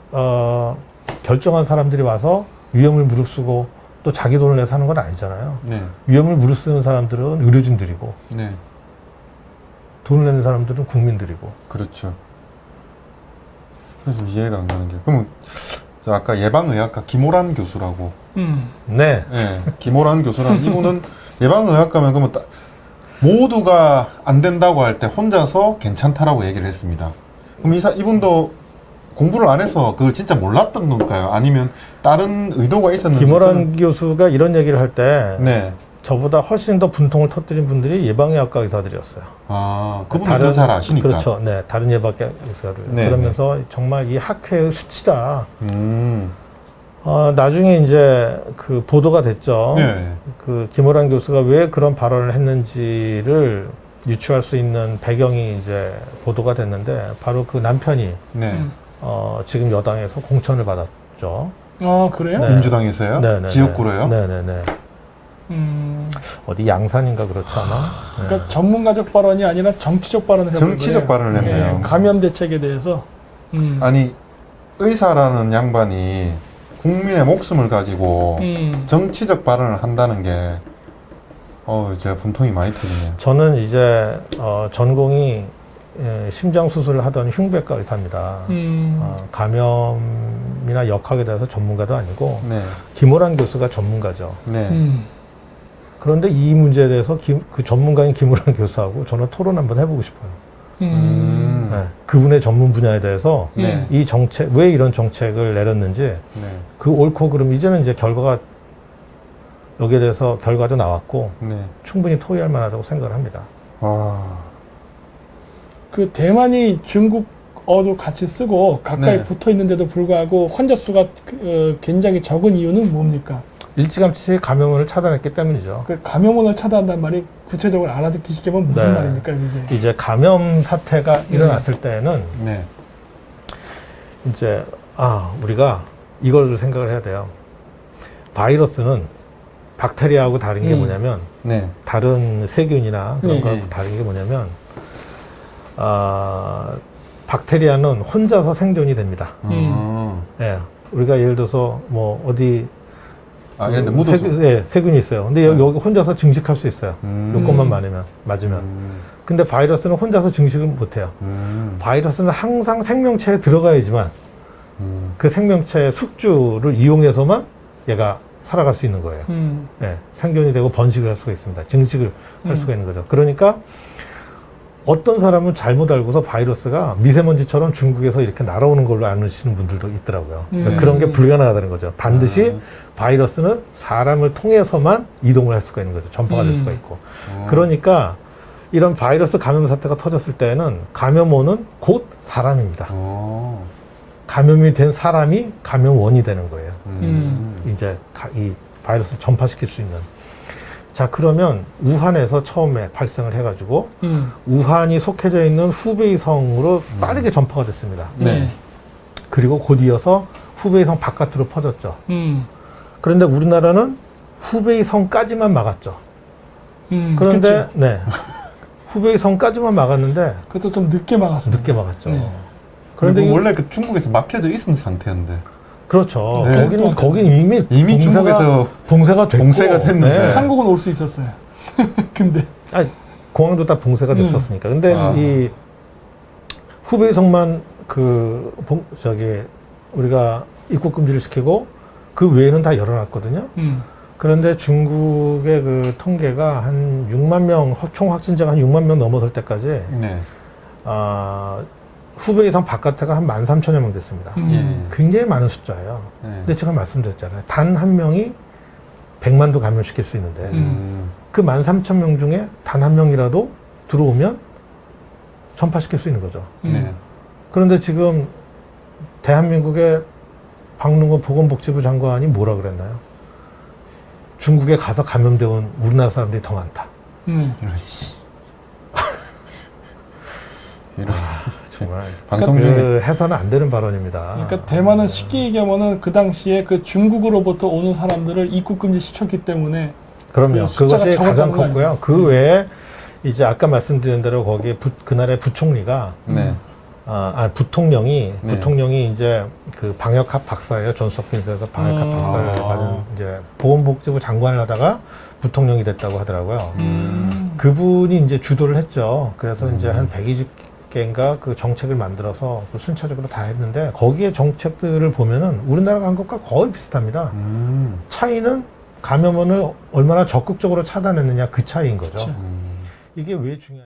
결정한 사람들이 와서 위험을 무릅쓰고 또 자기 돈을 내서 하는 건 아니잖아요. 네. 위험을 무릅쓰는 사람들은 의료진들이고 네. 돈을 내는 사람들은 국민들이고. 그렇죠. 그래서 이해가 안 가는 게 그러면 저 아까 예방의학과 김호란 교수라고 네. 네, 김호란 교수라는 이분은 예방의학과면 그러면 모두가 안 된다고 할 때 혼자서 괜찮다라고 얘기를 했습니다. 그럼 이분도 공부를 안 해서 그걸 진짜 몰랐던 건가요? 아니면 다른 의도가 있었는지? 김호란 교수가 이런 얘기를 할 때 네. 저보다 훨씬 더 분통을 터뜨린 분들이 예방의학과 의사들이었어요. 아, 그분은 더 잘 아시니까. 그렇죠. 네, 다른 예방의학과 의사들. 네, 그러면서 정말 이 학회의 수치다. 나중에 이제 그 보도가 됐죠. 네. 그 김호란 교수가 왜 그런 발언을 했는지를 유추할 수 있는 배경이 이제 보도가 됐는데 바로 그 남편이 네. 지금 여당에서 공천을 받았죠. 그래요? 네. 민주당에서요? 네네네. 지역구로요? 네네네. 어디 양산인가 그렇지 않아? 그러니까 전문가적 발언이 아니라 정치적 발언을 해버린 정치적 거예요. 발언을 했네요. 예, 감염 대책에 대해서. 아니, 의사라는 양반이 국민의 목숨을 가지고 정치적 발언을 한다는 게 제가 분통이 많이 터지네요. 저는 이제 전공이 심장 수술을 하던 흉부외과 의사입니다. 감염이나 역학에 대해서 전문가도 아니고 네. 김호란 교수가 전문가죠. 네. 그런데 이 문제에 대해서 그 전문가인 김호란 교수하고 저는 토론 한번 해보고 싶어요. 네, 그분의 전문 분야에 대해서 네. 이 정책, 왜 이런 정책을 내렸는지 네. 그 옳고 그름 이제는 이제 결과가 여기에 대해서 결과도 나왔고 네. 충분히 토의할 만하다고 생각을 합니다. 그 대만이 중국어도 같이 쓰고 가까이 네. 붙어 있는데도 불구하고 환자 수가 굉장히 적은 이유는 뭡니까? 일찌감치 감염을 차단했기 때문이죠. 그 감염원을 차단한다는 말이 구체적으로 알아듣기시면 무슨 네. 말입니까 이게? 이제 감염 사태가 일어났을 때는 네. 이제 우리가 이걸 생각을 해야 돼요. 바이러스는 박테리아하고 다른 게 뭐냐면 네. 다른 세균이나 그런 네. 거하고 다른 게 뭐냐면 박테리아는 혼자서 생존이 됩니다. 예, 우리가 예를 들어서 뭐 어디 이런 데 묻어서. 세균이 있어요. 근데 여기 혼자서 증식할 수 있어요. 요것만 맞으면. 근데 바이러스는 혼자서 증식을 못해요. 바이러스는 항상 생명체에 들어가야지만 그 생명체의 숙주를 이용해서만 얘가 살아갈 수 있는 거예요. 예, 생존이 되고 번식을 할 수가 있습니다. 증식을 할 수가 있는 거죠. 그러니까 어떤 사람은 잘못 알고서 바이러스가 미세먼지처럼 중국에서 이렇게 날아오는 걸로 아시는 분들도 있더라고요. 그러니까 그런 게 불가능하다는 거죠. 반드시 바이러스는 사람을 통해서만 이동을 할 수가 있는 거죠. 전파가 될 수가 있고. 그러니까 이런 바이러스 감염 사태가 터졌을 때는 감염원은 곧 사람입니다. 감염이 된 사람이 감염원이 되는 거예요. 이제 이 바이러스를 전파시킬 수 있는. 자, 그러면 우한에서 처음에 발생을 해가지고 우한이 속해져 있는 후베이성으로 빠르게 전파가 됐습니다. 네. 그리고 곧 이어서 후베이성 바깥으로 퍼졌죠. 그런데 우리나라는 후베이성까지만 막았죠. 그런데 네, 후베이성까지만 막았는데 그것도 좀 늦게 막았습니다. 늦게 막았죠. 네. 그런데 원래 그 중국에서 막혀져 있는 상태였는데. 그렇죠. 네. 거긴 이미 중국에서 봉쇄가 됐고, 봉쇄가 됐는데. 한국은 올 수 있었어요. 근데 공항도 다 봉쇄가 됐었으니까. 근데 이 후베이성만 우리가 입국 금지를 시키고 그 외에는 다 열어놨거든요. 그런데 중국의 그 통계가 한 6만 명, 총 확진자가 한 6만 명 넘어설 때까지 네. 후베이성 바깥에가 한 13,000여 명 됐습니다. 굉장히 많은 숫자예요. 네. 근데 제가 말씀드렸잖아요. 단 한 명이 100만도 감염시킬 수 있는데 그 13,000명 중에 단 한 명이라도 들어오면 전파시킬 수 있는 거죠. 네. 그런데 지금 대한민국의 박능호 보건복지부 장관이 뭐라 그랬나요? 중국에 가서 감염되어 온 우리나라 사람들이 더 많다. 이런 정말 방송 중에 해서는 안 되는 발언입니다. 그러니까 대만은 쉽게 얘기하면은 그 당시에 그 중국으로부터 오는 사람들을 입국 금지 시켰기 때문에 그럼요. 그 숫자가 그것이 가장 적었던 거 컸고요. 그 외에 이제 아까 말씀드린 대로 거기 그날의 부총리가 네. 부통령이 네. 부통령이 이제 그 방역학 박사예요. 존스 홉킨스에서 방역학 박사를 아. 받은 이제 보건복지부 장관을 하다가 부통령이 됐다고 하더라고요. 그분이 이제 주도를 했죠. 그래서 이제 한 120개인가 그 정책을 만들어서 그 순차적으로 다 했는데 거기에 정책들을 보면은 우리나라가 한 것과 거의 비슷합니다. 차이는 감염원을 얼마나 적극적으로 차단했느냐 그 차이인 거죠. 그쵸. 이게 왜 중요한